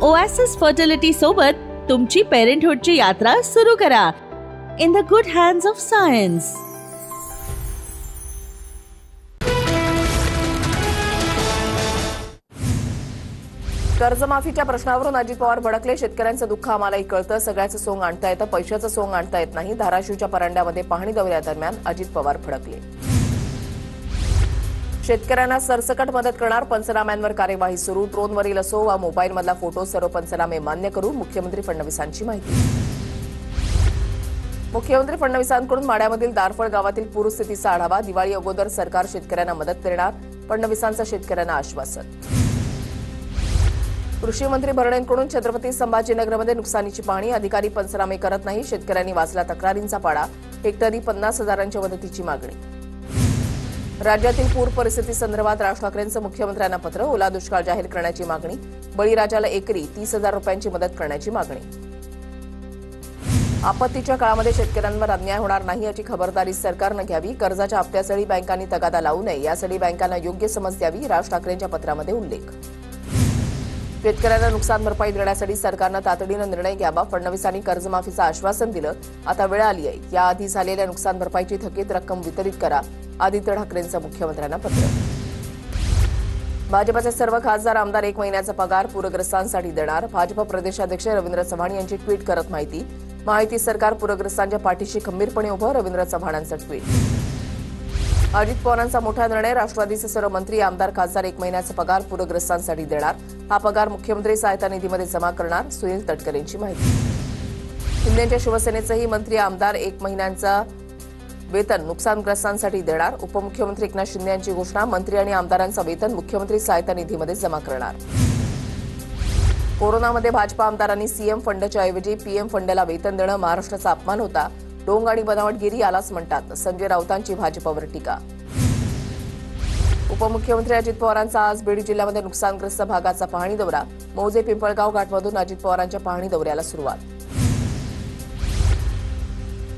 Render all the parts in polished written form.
Oasis fertility सोबत तुमची पेरेंटहुडची यात्रा सुरू करा in the good hands of science. कर्जमाफीच्या प्रश्नावरून अजित पवार भडकले. शेतकऱ्यांचं दुःख आम्हालाही कळतं, सगळ्याचं सोंग आणता येतं, पैशाचं सोंग आणता येत नाही. धाराशिवच्या परांड्यामध्ये पाहणी दौऱ्यादरम्यान अजित पवार भडकले. शेतकऱ्यांना सरसकट मदत करणार, पंचनाम्यांवर कार्यवाही सुरू. ड्रोनवरील असो वा मोबाईलमधला फोटो, सर्व पंचनामे मान्य करू, मुख्यमंत्री फडणवीसांची माहिती. मुख्यमंत्री फडणवीसांकडून माढ्यामधील दारफळ गावातील पूरस्थितीचा आढावा. दिवाळी अगोदर सरकार शेतकऱ्यांना मदत करणार, फडणवीसांचं शेतकऱ्यांना आश्वासन. कृषी मंत्री भरणेंकडून छत्रपती संभाजीनगरमध्ये नुकसानीची पाहणी. अधिकारी पंचनामे करत नाही, शेतकऱ्यांनी वाचला तक्रारींचा पाडा. हेक्टरी 50,000च्या मदतीची मागणी. राज्यातील पूर परिस्थिती संदर्भात राज ठाकरेंचं मुख्यमंत्र्यांना पत्र. ओला दुष्काळ जाहीर करण्याची मागणी. बळीराजाला एकरी 30,000 रुपयांची मदत करण्याची मागणी. आपत्तीच्या काळामध्ये शेतकऱ्यांवर अन्याय होणार नाही याची खबरदारी सरकारनं घ्यावी. कर्जाच्या हप्त्यासाठी बँकांनी तगादा लावू नये, यासाठी बँकांना योग्य समज द्यावी, राज ठाकरेंच्या पत्रामध्ये उल्लेख. शेतकऱ्यांना नुकसान भरपाई देण्यासाठी सरकारनं तातडीनं निर्णय घ्यावा. फडणवीसांनी कर्जमाफीचं आश्वासन दिलं, आता वेळ आली आहे. याआधी झालेल्या नुकसान भरपाईची थकीत रक्कम वितरित करा, आदित्य ठाकरेंचं मुख्यमंत्र्यांना पत्र. भाजपचे सर्व खासदार आमदार 1 महिन्याचा पगार पूरग्रस्तांसाठी देणार. भाजप प्रदेशाध्यक्ष रवींद्र चव्हाण यांची ट्विट करत माहिती सरकार पूरग्रस्तांच्या पाठीशी खंबीरपणे उभं, रवींद्र चव्हाणांचं ट्विट. अजित पवारांचा मोठा निर्णय. राष्ट्रवादीचे सर्व मंत्री आमदार खासदार 1 महिन्याचा पगार पूरग्रस्तांसाठी देणार. हा पगार मुख्यमंत्री सहायता निधीमध्ये जमा करणार, सुनील तटकरेंची माहिती. शिंदेच्या शिवसेनेचेही मंत्री आमदार 1 महिन्यांचा वेतन नुकसानग्रस्तांसाठी देणार. उपमुख्यमंत्री एकनाथ शिंदे यांची घोषणा. मंत्री आणि आमदारांचं वेतन मुख्यमंत्री सहायता निधीमध्ये जमा करणार. कोरोनामध्ये भाजपा आमदारांनी सीएम फंडच्या ऐवजी पीएम फंडला वेतन देणं महाराष्ट्राचा अपमान होता. ढोंग आणि बनावटगिरी यालाच म्हणतात, संजय राऊतांची भाजपवर टीका. उपमुख्यमंत्री अजित पवारांचा आज बीड जिल्ह्यामध्ये नुकसानग्रस्त भागाचा पाहणी दौरा. मौजे पिंपळगाव घाटमधून अजित पवारांच्या पाहणी दौऱ्याला सुरुवात.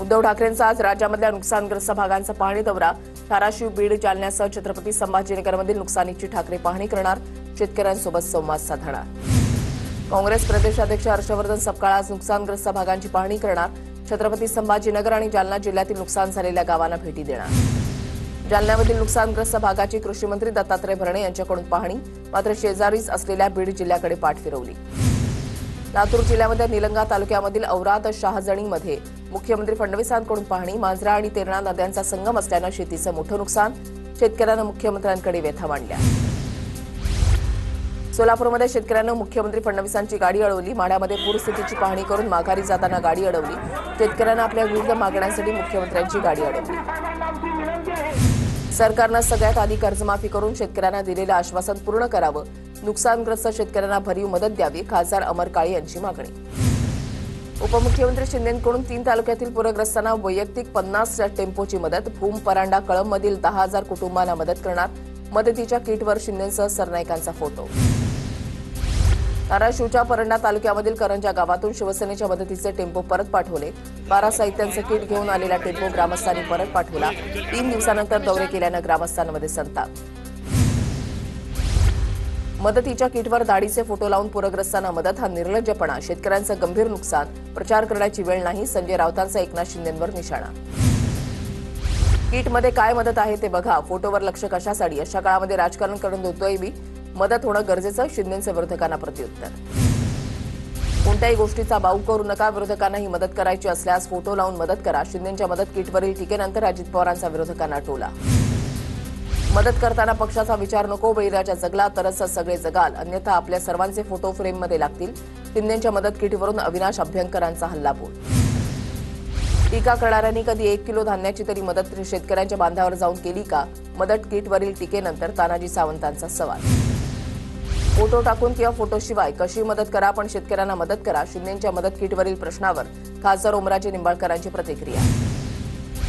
उद्धव ठाकरेंचा आज राज्यामधल्या नुकसानग्रस्त भागांचा पाहणी दौरा. धाराशिव, बीड, जालन्यासह छत्रपती संभाजीनगरमधील नुकसानीची ठाकरे पाहणी करणार, शेतकऱ्यांसोबत संवाद साधणार. काँग्रेस प्रदेशाध्यक्ष हर्षवर्धन सपकाळ आज नुकसानग्रस्त भागांची पाहणी करणार. छत्रपती संभाजीनगर आणि जालना जिल्ह्यातील नुकसान झालेल्या गावांना भेटी देणार. जालन्यामधील नुकसानग्रस्त भागाची कृषी मंत्री दत्तात्रय भरणे यांच्याकडून पाहणी, मात्र शेजारीच असलेल्या बीड जिल्ह्याकडे पाठ फिरवली. लातूर जिल्ह्यामध्ये निलंगा तालुक्यामधील औराद शहाजणीमध्ये मुख्यमंत्री फडणवीसांकडून पाहणी. मांजरा आणि तेरणा नद्यांचा संगम असल्यानं शेतीचं मोठं नुकसान, शेतकऱ्यांना मुख्यमंत्र्यांकडे व्यथा मांडल्या. सोलापूरमध्ये शेतकऱ्यांना मुख्यमंत्री फडणवीसांची गाडी अडवली. माढ्यामध्ये पूरस्थितीची पाहणी करून माघारी जाताना गाडी अडवली. शेतकऱ्यांना आपल्या विविध मागण्यांसाठी मुख्यमंत्र्यांची गाडी अडवली. सरकारनं सगळ्यात आधी कर्जमाफी करून शेतकऱ्यांना दिलेलं आश्वासन पूर्ण करावं. नुकसानग्रस्त शेतकऱ्यांना भरीव मदत द्यावी, खासदार अमर काळे यांची मागणी. उपमुख्यमंत्री शिंदेंकडून 3 तालुक्यातील पूरग्रस्तांना वैयक्तिक 50 टेम्पोची मदत. भूम, परांडा, कळंबमधील 10,000 कुटुंबांना मदत करणार. मदतीच्या किटवर शिंदेंसह सरनाईकांचा फोटो. धाराशिवच्या परंडा तालुक्यामधील करंजा गावातून शिवसेनेच्या मदतीचे टेम्पो परत पाठवले. 12 साहित्यांचं किट घेऊन आलेला टेम्पो ग्रामस्थांनी परत पाठवला. 3 दिवसानंतर दौरे केल्यानं ग्रामस्थांमध्ये संताप. मदतीच्या किटवर दाढीचे फोटो लावून पूरग्रस्तांना मदत, हा निर्लज्जपणा. शेतकऱ्यांचं गंभीर नुकसान, प्रचार करण्याची वेळ नाही, संजय राऊतांचा एकनाथ शिंदेंवर निशाणा. किटमध्ये काय मदत आहे ते बघा, फोटोवर लक्ष कशासाठी? अशा काळामध्ये राजकारण करून देतोय मी, मदत होणं गरजेचं, शिंदेंचे विरोधकांना प्रत्युत्तर. कोणत्याही गोष्टीचा बाऊ करू नका, विरोधकांना ही मदत करायची असल्यास फोटो लावून मदत करा. शिंदेंच्या मदत किटवरील टीकेनंतर अजित पवारांचा विरोधकांना टोला. मदत करताना पक्षाचा विचार नको, बळीराजा जगला तरच सगळे जगाल, अन्यथा आपल्या सर्वांचे फोटो फ्रेममध्ये लागतील. शिंदेंच्या मदत किटवरून अविनाश अभ्यंकरांचा हल्लाबोल. टीका करणाऱ्यांनी कधी 1 किलो धान्याची तरी मदत शेतकऱ्यांच्या बांधावर जाऊन केली का? मदत किटवरील टीकेनंतर तानाजी सावंतांचा सवाल. फोटो टाकून किंवा फोटोशिवाय कशी मदत करा, पण शेतकऱ्यांना मदत करा. शिंदेंच्या मदत किटवरील प्रश्नावर खासदार ओमराजे निंबाळकरांची प्रतिक्रिया.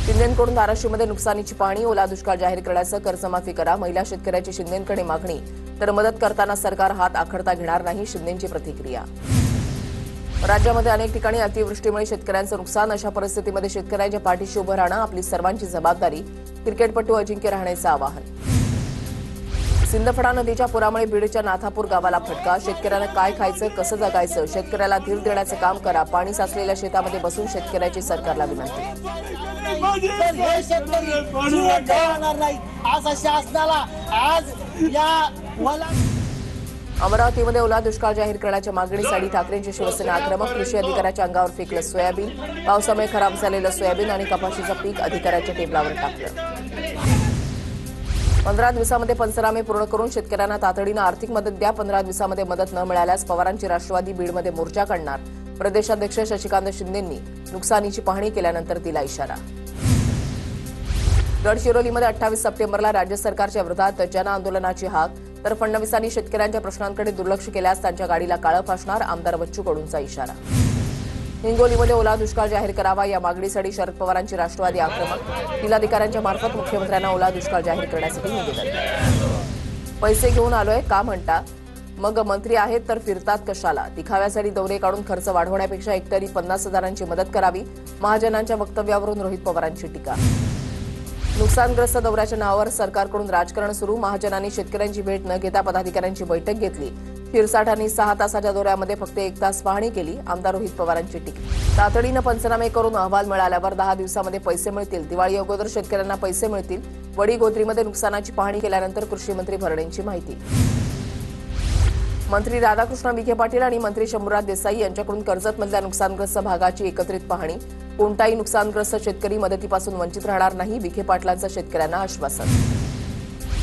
शिंदेंकडून धाराशिवमध्ये नुकसानीची पाहणी. ओला दुष्काळ जाहीर करण्याचं, कर्जमाफी करा. महिला शेतकऱ्याची शिंदेंकडे मागणी. तर मदत करताना सरकार हात आखडता घेणार नाही, शिंदेंची प्रतिक्रिया. राज्यामध्ये अनेक ठिकाणी अतिवृष्टीमुळे शेतकऱ्यांचं नुकसान. अशा परिस्थितीमध्ये शेतकऱ्यांच्या पाठीशी उभं राहणं आपली सर्वांची जबाबदारी. क्रिकेटपटू अजिंक्य रहाणेचं आवाहन. सिंदफणा नदीच्या पुरामुळे बीडच्या नाथापूर गावाला फटका. शेतकऱ्यांना काय खायचं, कसं जगायचं, शेतकऱ्याला धीर देण्याचं काम करा. पाणी साचलेल्या शेतामध्ये बसून शेतकऱ्याची सरकारला विनंती. अमरावतीमध्ये ओला दुष्काळ जाहीर करण्याच्या मागणीसाठी ठाकरेंची शिवसेना आक्रमक. कृषी अधिकाऱ्याच्या अंगावर फेकलं सोयाबीन. पावसामुळे खराब झालेलं सोयाबीन आणि कपाशीचं पीक अधिकाऱ्याच्या टेबलावर टाकलं. 15 दिवसामध्ये पंचनामे पूर्ण करून शेतकऱ्यांना तातडीनं आर्थिक मदत द्या. 15 दिवसामध्ये मदत न मिळाल्यास पवारांची राष्ट्रवादी बीडमध्ये मोर्चा काढणार. प्रदेशाध्यक्ष शशिकांत शिंदेंनी नुकसानीची पाहणी केल्यानंतर दिला इशारा. गडचिरोलीमध्ये 28 सप्टेंबरला राज्य सरकारच्या विरोधात जन आंदोलनाची हाक. तर फडणवीसांनी शेतकऱ्यांच्या प्रश्नांकडे दुर्लक्ष केल्यास त्यांच्या गाडीला काळं फासणार. आमदार बच्चू कडूंचा इशारा. हिंगोलीमध्ये ओला दुष्काळ जाहीर करावा या मागणीसाठी शरद पवारांची राष्ट्रवादी आक्रमक. जिल्हाधिकाऱ्यांच्या मार्फत मुख्यमंत्र्यांना ओला दुष्काळ जाहीर करण्यासाठी निवेदन. पैसे घेऊन आलोय का म्हणता, मग मंत्री आहेत तर फिरतात कशाला. दिखाव्यासाठी दौरे काढून खर्च वाढवण्यापेक्षा एकतरी 50,000ची मदत करावी. महाजनांच्या वक्तव्यावरून रोहित पवारांची टीका. नुकसानग्रस्त दौऱ्याच्या नावावर सरकारकडून राजकारण सुरू. महाजनांनी शेतकऱ्यांची भेट न घेता पदाधिकाऱ्यांची बैठक घेतली. शिरसाठांनी 6 तासाच्या दौऱ्यामध्ये फक्त 1 तास पाहणी केली. आमदार रोहित पवारांची टीका. तातडीनं पंचनामे करून अहवाल मिळाल्यावर 10 दिवसामध्ये पैसे मिळतील. दिवाळी अगोदर शेतकऱ्यांना पैसे मिळतील. वडीगोद्रीमध्ये नुकसानाची पाहणी केल्यानंतर कृषी मंत्री भरणेंची माहिती. मंत्री राधाकृष्ण विखे पाटील आणि मंत्री शंभूराज देसाई यांच्याकडून कर्जतमधल्या नुकसानग्रस्त भागाची एकत्रित पाहणी. कोणताही नुकसानग्रस्त शेतकरी मदतीपासून वंचित राहणार नाही. विखे पाटलांचं शेतकऱ्यांना आश्वासन.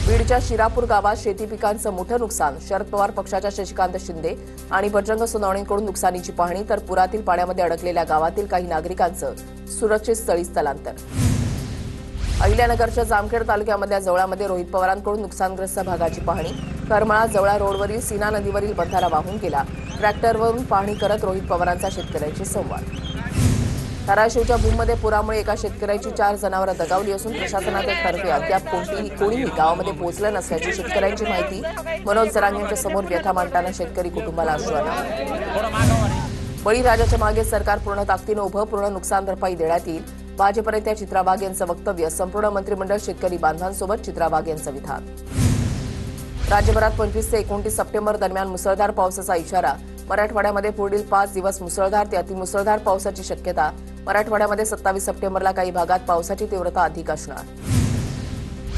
बीडच्या शिरापूर गावात शेती पिकांचं मोठं नुकसान. शरद पवार पक्षाच्या शशिकांत शिंदे आणि बजरंग सोनवणेंकडून नुकसानीची पाहणी. तर पुरातील पाण्यामध्ये अडकलेल्या गावातील काही नागरिकांचं सुरक्षित स्थळी स्थलांतर. अहिल्यानगरच्या जामखेड तालुक्यामधल्या जवळामध्ये रोहित पवारांकडून नुकसानग्रस्त भागाची पाहणी. करमाळा जवळा रोडवरील सीना नदीवरील बंधारा वाहून गेला. ट्रॅक्टरवरून पाहणी करत रोहित पवारांचा शेतकऱ्यांशी संवाद. धाराशिवच्या भूममध्ये पुरामुळे एका शेतकऱ्याची 4 जनावरं दगावली असून प्रशासनाचे तर्फे अद्याप कोणीही गावामध्ये पोहोचलं नसल्याची शेतकऱ्यांची माहिती. मनोज जरांगे यांच्या समोर व्यथा मांडताना शेतकरी कुटुंबाला आश्वासन. बळीराजाच्या मागे सरकार पूर्ण ताकदीनं उभं. पूर्ण नुकसान भरपाई देण्यात येईल. भाजप नेत्या चित्रा वाघ यांचं वक्तव्य. संपूर्ण मंत्रिमंडळ शेतकरी बांधवांसोबत. चित्रा वाघ यांचं विधान. राज्यभरात 25 ते 29 सप्टेंबर दरम्यान मुसळधार पावसाचा इशारा. मराठवाड्यामध्ये पुढील 5 दिवस मुसळधार ते अतिमुसळधार पावसाची शक्यता. मराठवाड्यामध्ये 27 सप्टेंबरला काही भागात पावसाची तीव्रता अधिक असणार.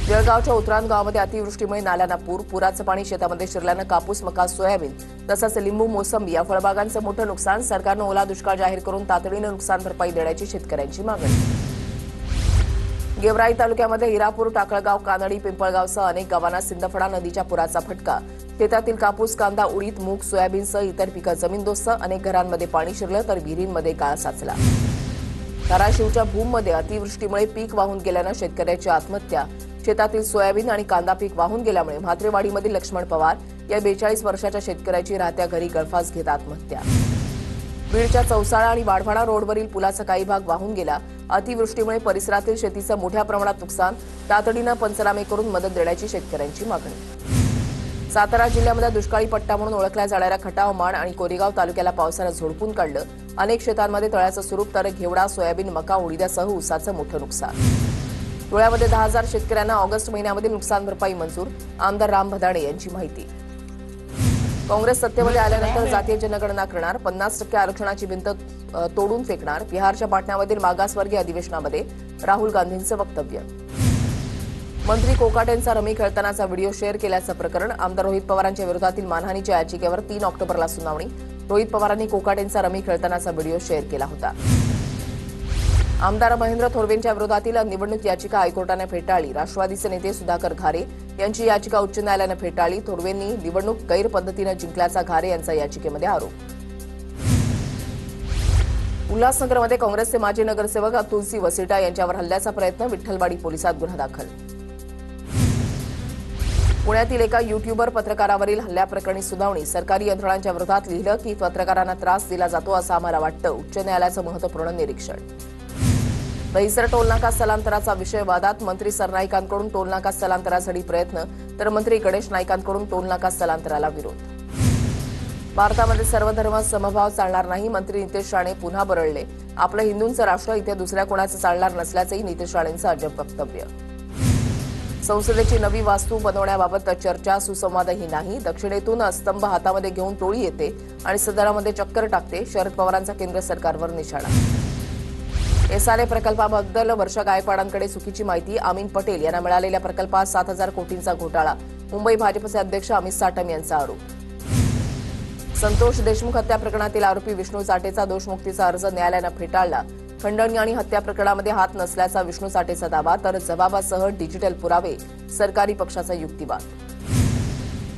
जळगावच्या उतरान गावामध्ये अतिवृष्टीमुळे नाल्यांना पूर. पुराचं पाणी शेतामध्ये शिरल्यानं कापूस, मका, सोयाबीन तसंच लिंबू, मोसंबी या फळबागांचं मोठं नुकसान. सरकारनं ओला दुष्काळ जाहीर करून तातडीनं नुकसान भरपाई देण्याची शेतकऱ्यांची मागणी. गेवराई तालुक्यामध्ये हिरापूर, टाकळगाव, कानडी, पिंपळगावसह अनेक गावांना सिंदफणा नदीच्या पुराचा फटका. शेतातील कापूस, कांदा, उडीद, मूग, सोयाबीनसह इतर पिकं जमीनदोस्त. अनेक घरांमध्ये पाणी शिरलं तर विहिरींमध्ये गाळ साचला. धाराशिवच्या भूममध्ये अतिवृष्टीमुळे पीक वाहून गेल्यानं शेतकऱ्याची आत्महत्या. शेतातील सोयाबीन आणि कांदा पीक वाहून गेल्यामुळे म्हात्रेवाडीमधील लक्ष्मण पवार या 42 वर्षाच्या शेतकऱ्याची राहत्या घरी गळफास घेत आत्महत्या. बीडच्या चौसाळा आणि वाढवाडा रोडवरील पुलाचा काही भाग वाहून गेला. अतिवृष्टीमुळे परिसरातील शेतीचं मोठ्या प्रमाणात नुकसान. तातडीनं पंचनामे करून मदत देण्याची शेतकऱ्यांची मागणी. सातारा जिल्ह्यामध्ये दुष्काळी पट्टा म्हणून ओळखल्या जाणाऱ्या खटाव, माण आणि कोरेगाव तालुक्याला पावसानं झोडपून काढलं. अनेक शेतांमध्ये तळ्याचं स्वरूप तर घेवडा, सोयाबीन, मका, उडीदासह ऊसाचं मोठं नुकसान. धुळ्यामध्ये 10,000 शेतकऱ्यांना ऑगस्ट महिन्यामध्ये नुकसान भरपाई मंजूर. आमदार राम भदाणे यांची माहिती. काँग्रेस सत्तेमध्ये आल्यानंतर जातीय जनगणना करणार. 50% आरक्षणाची भिंत तोडून फेकणार. बिहारच्या पाटण्यामधील मागासवर्गीय अधिवेशनामध्ये राहुल गांधींचं वक्तव्य. मंत्री कोकाटेंचा रमी खेळतानाचा व्हिडिओ शेअर केल्याचं प्रकरण. आमदार रोहित पवारांच्या विरोधातील मानहानीच्या याचिकेवर 3 ऑक्टोबरला सुनावणी. रोहित पवारांनी कोकाटेंचा रमी खेळतानाचा व्हिडिओ शेअर केला होता. आमदार महेंद्र थोरवेंच्या विरोधातील निवडणूक याचिका हायकोर्टाने फेटाळली. राष्ट्रवादीचे नेते सुधाकर घारे यांची याचिका उच्च न्यायालयानं फेटाळली. थोरवेंनी निवडणूक गैरपद्धतीनं जिंकल्याचा घारे यांचा याचिकेमध्ये आरोप. उल्हासनगरमध्ये काँग्रेसचे माजी नगरसेवक तुलसी वसिटा यांच्यावर हल्ल्याचा प्रयत्न. विठ्ठलवाडी पोलिसात गुन्हा दाखल. पुण्यातील एका युट्यूबर पत्रकारावरील हल्ल्याप्रकरणी सुनावणी. सरकारी यंत्रणांच्या विरोधात लिहिलं की पत्रकारांना त्रास दिला जातो असं आम्हाला वाटतं. उच्च न्यायालयाचं महत्त्वपूर्ण निरीक्षण. दहिसर टोलनाका स्थलांतराचा विषय वादात. मंत्री सरनाईकांकडून टोलनाका स्थलांतरासाठी प्रयत्न तर मंत्री गणेश नाईकांकडून टोलनाका स्थलांतराला विरोध. भारतामध्ये सर्वधर्म समभाव चालणार नाही. मंत्री नितेश राणे पुन्हा बरळले. आपलं हिंदूंचं राष्ट्र इथे दुसऱ्या कोणाचं चालणार नसल्याचंही नितेश राणेंचं अजब वक्तव्य. संसदेची नवी वास्तू बनवण्याबाबत चर्चा, सुसंवादही नाही. दक्षिणेतून स्तंभ हातामध्ये घेऊन टोळी येते आणि सदनामध्ये चक्कर टाकते. शरद पवारांचा केंद्र सरकारवर निशाणा. एसआरए प्रकल्पाबद्दल वर्षा गायकवाडांकडे चुकीची माहिती. अमीन पटेल यांना मिळालेल्या प्रकल्पात 7,000 कोटींचा घोटाळा. मुंबई भाजपचे अध्यक्ष अमित साटम यांचा आरोप. संतोष देशमुख हत्या प्रकरणातील आरोपी विष्णू साठेचा दोषमुक्तीचा अर्ज न्यायालयानं फेटाळला. खंडणी आणि हत्या प्रकरणामध्ये हात नसल्याचा विष्णू साठेचा दावा, तर जबाबासह डिजिटल पुरावे. सरकारी पक्षाचा युक्तिवाद.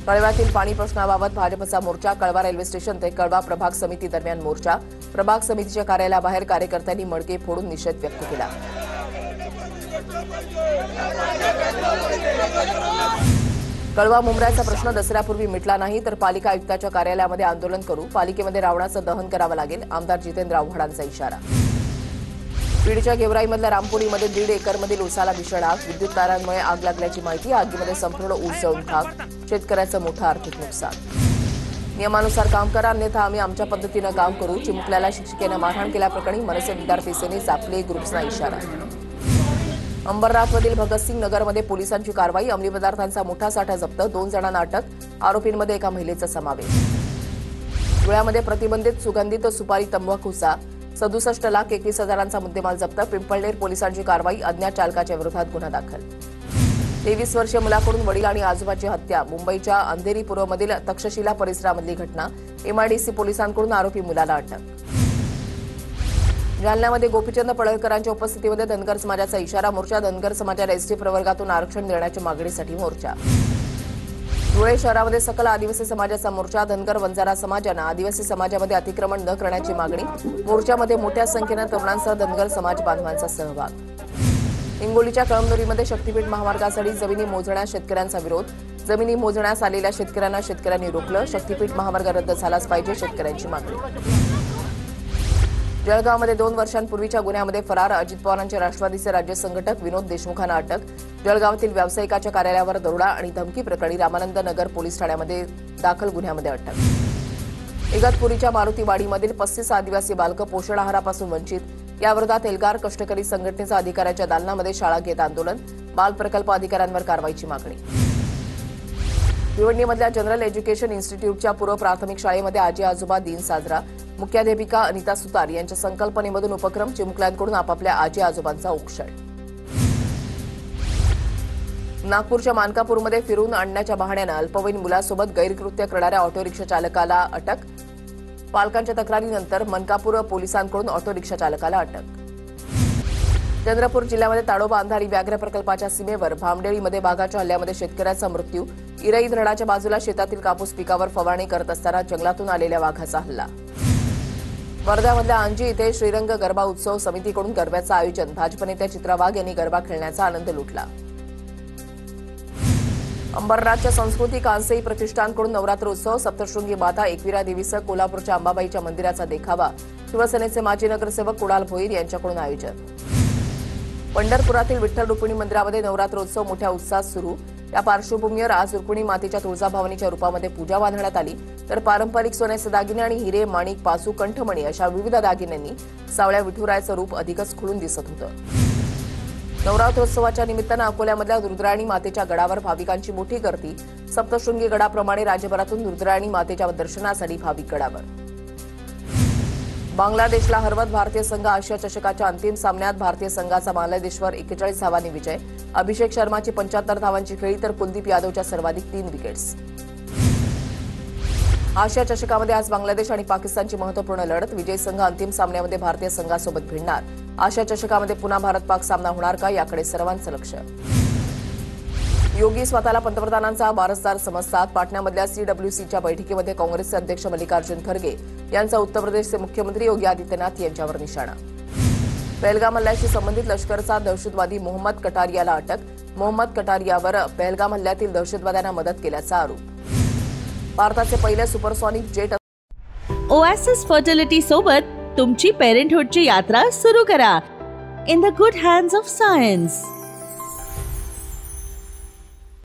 कळव्यातील पाणी प्रश्नाबाबत भाजपचा मोर्चा. कळवा रेल्वे स्टेशन ते कळवा प्रभाग समिती दरम्यान मोर्चा. प्रभाग समितीच्या कार्यालयाबाहेर कार्यकर्त्यांनी मडके फोडून निषेध व्यक्त केला. कळवा मुंब्र्याचा प्रश्न दसऱ्यापूर्वी मिटला नाही तर पालिका आयुक्ताच्या कार्यालयामध्ये आंदोलन करू. पालिकेमध्ये रावणाचं दहन करावं लागेल. आमदार जितेंद्र आव्हाडांचा इशारा. बीडच्या गेवराईमधल्या रामपुरीमध्ये 1.5 एकरमधील ऊसाला भीषण आग. विद्युत तारांमुळे आग लागल्याची माहिती. आगीमध्ये संपूर्ण ऊस जळून खाक. शेतकऱ्याचं मोठं आर्थिक नुकसान. नियमानुसार काम करा, अन्यथा आम्ही आमच्या पद्धतीनं काम करू. चिमुकल्याला शिक्षिकेनं मारहाण केल्याप्रकरणी मनसे विद्यार्थी सेनेचा प्ले ग्रुप्सना इशारा. अंबरनाथमधील भगतसिंग नगरमध्ये पोलिसांची कारवाई. अंमली पदार्थांचा मोठा साठा जप्त. 2 जणांना अटक. आरोपींमध्ये एका महिलेचा समावेश. धुळ्यामध्ये प्रतिबंधित सुगंधित सुपारी तंबाखूचा 67,21,000चा मुद्देमाल जप्त. पिंपळनेर पोलिसांची कारवाई. अज्ञात चालकाच्या विरोधात गुन्हा दाखल. 23 वर्षीय मुलाकडून वडील आणि आजोबाची हत्या. मुंबईच्या अंधेरी पूर्वमधील तक्षशिला परिसरामधली घटना. एमआयडीसी पोलिसांकडून आरोपी मुलाला अटक. जालन्यामध्ये गोपीचंद पडळकरांच्या उपस्थितीमध्ये धनगर समाजाचा इशारा. मोर्चा. धनगर समाजाला एसटी प्रवर्गातून आरक्षण देण्याच्या मागणीसाठी मोर्चा. धुळे शहरामध्ये सकल आदिवासी समाजाचा मोर्चा. धनगर वंजारा समाजानं आदिवासी समाजामध्ये अतिक्रमण न करण्याची मागणी. मोर्चामध्ये मोठ्या संख्येनं तरुणांसह धनगर समाज बांधवांचा सहभाग. हिंगोलीच्या कळमनुरीमध्ये शक्तीपीठ महामार्गासाठी जमिनी मोजण्यास शेतकऱ्यांचा विरोध. जमिनी मोजण्यास आलेल्या शेतकऱ्यांनी रोखलं. शक्तीपीठ महामार्ग रद्द झालाच पाहिजे, शेतकऱ्यांची मागणी. जळगावमध्ये 2 वर्षांपूर्वीच्या गुन्ह्यामध्ये फरार. अजित पवारांचे राष्ट्रवादीचे राज्य संघटक विनोद देशमुखांना अटक. जळगावातील व्यावसायिकाच्या कार्यालयावर दरोडा आणि धमकी प्रकरणी रामानंद नगर पोलीस ठाण्यामध्ये दाखल गुन्ह्यामध्ये अटक. इगतपुरीच्या मारुतीवाडीमधील 35 आदिवासी बालकं पोषण आहारापासून वंचित. याविरोधात एल्गार कष्टकरी संघटनेचा अधिकाऱ्यांच्या दालनामध्ये शाळा घेत आंदोलन. बाल प्रकल्प अधिकाऱ्यांवर कारवाईची मागणी. भिवंडीमधल्या जनरल एज्युकेशन इन्स्टिट्यूटच्या पूर्व प्राथमिक शाळेमध्ये आजी आजोबा दिन साजरा. मुख्याध्यापिका अनिता सुतार यांच्या संकल्पनेमधून उपक्रम. चिमुकल्यांकडून आपापल्या आजी आजोबांचा औक्षण. नागपूरच्या मानकापूरमध्ये फिरून आणण्याच्या बहाण्यानं अल्पवयीन मुलासोबत गैरकृत्य करणाऱ्या ऑटो रिक्षा चालकाला अटक. पालकांच्या तक्रारीनंतर मनकापूर पोलिसांकडून ऑटो रिक्षा चालकाला अटक. चंद्रपूर जिल्ह्यामध्ये ताडोबा अंधारी व्याघ्र प्रकल्पाच्या सीमेवर भामडेळीमध्ये वाघाच्या हल्ल्यामध्ये शेतकऱ्याचा मृत्यू. इरई धरणाच्या बाजूला शेतातील कापूस पिकावर फवारणी करत असताना जंगलातून आलेल्या वाघाचा हल्ला. वर्ध्यामधल्या अंजी इथे श्रीरंग गरबा उत्सव समितीकडून गरब्याचं आयोजन. भाजप नेत्या चित्रा वाघ यांनी गरबा खेळण्याचा आनंद लुटला. अंबरनाथच्या संस्कृती कांसई प्रतिष्ठानकडून नवरात्र उत्सव. सप्तशृंगी माता एकविरा देवीसह कोल्हापूरच्या अंबाबाईच्या मंदिराचा देखावा. शिवसेनेचे माजी नगरसेवक कुणाल भोईर यांच्याकडून आयोजन. पंढरपुरातील विठ्ठल रुक्मिणी मंदिरामध्ये नवरात्रोत्सव मोठ्या उत्साहात सुरू. या पार्श्वभूमीवर आज रुक्मिणी मातेच्या तुळजाभवानीच्या रूपामध्ये पूजा बांधण्यात आली. तर पारंपरिक सोन्याचे दागिने आणि हिरे, माणिक, पासू, कंठमणी अशा विविध दागिन्यांनी सावळ्या विठुरायाचं रूप अधिकच खुलून दिसत होतं. नवरात्रोत्सवाच्या निमित्तानं अकोल्यामधल्या रुद्रायणी मातेच्या गडावर भाविकांची मोठी गर्दी. सप्तशृंगी गडाप्रमाणे राज्यभरातून रुद्रायणी मातेच्या दर्शनासाठी भाविक गडावर. बांगलादेशला हरवत भारतीय संघ. आशिया चषकाच्या अंतिम सामन्यात भारतीय संघाचा बांगलादेशवर 41 धावांनी विजय. अभिषेक शर्माची 75 धावांची खेळी तर कुलदीप यादवच्या सर्वाधिक 3 विकेट्स. आशिया चषकामध्ये आज बांगलादेश आणि पाकिस्तानची महत्त्वपूर्ण लढत. विजयी संघ अंतिम सामन्यामध्ये भारतीय संघासोबत भिडणार. आशिया चषकामध्ये पुन्हा भारत-पाक सामना होणार का, याकडे सर्वांचं लक्ष. योगी स्वतःला पंतप्रधानांचा वारसदार समजतात. पाटण्यामधल्या सीडब्ल्यूसीच्या बैठकीमध्ये काँग्रेसचे अध्यक्ष मल्लिकार्जुन खरगे यांचा उत्तर प्रदेशचे मुख्यमंत्री योगी आदित्यनाथ यांच्यावर निशाणा. पहलगाम हल्ल्याशी संबंधित लष्करचा दहशतवादी मोहम्मद कटारियाला अटक. मोहम्मद कटारियावर पहलगाम हल्ल्यातील दहशतवाद्यांना मदत केल्याचा आरोप. भारताचे पहिले सुपरसॉनिक जेट ओएसिस फर्टिलिटी सोबत तुमची पेरेंटहुडची यात्रा सुरू करा. In the good hands of science.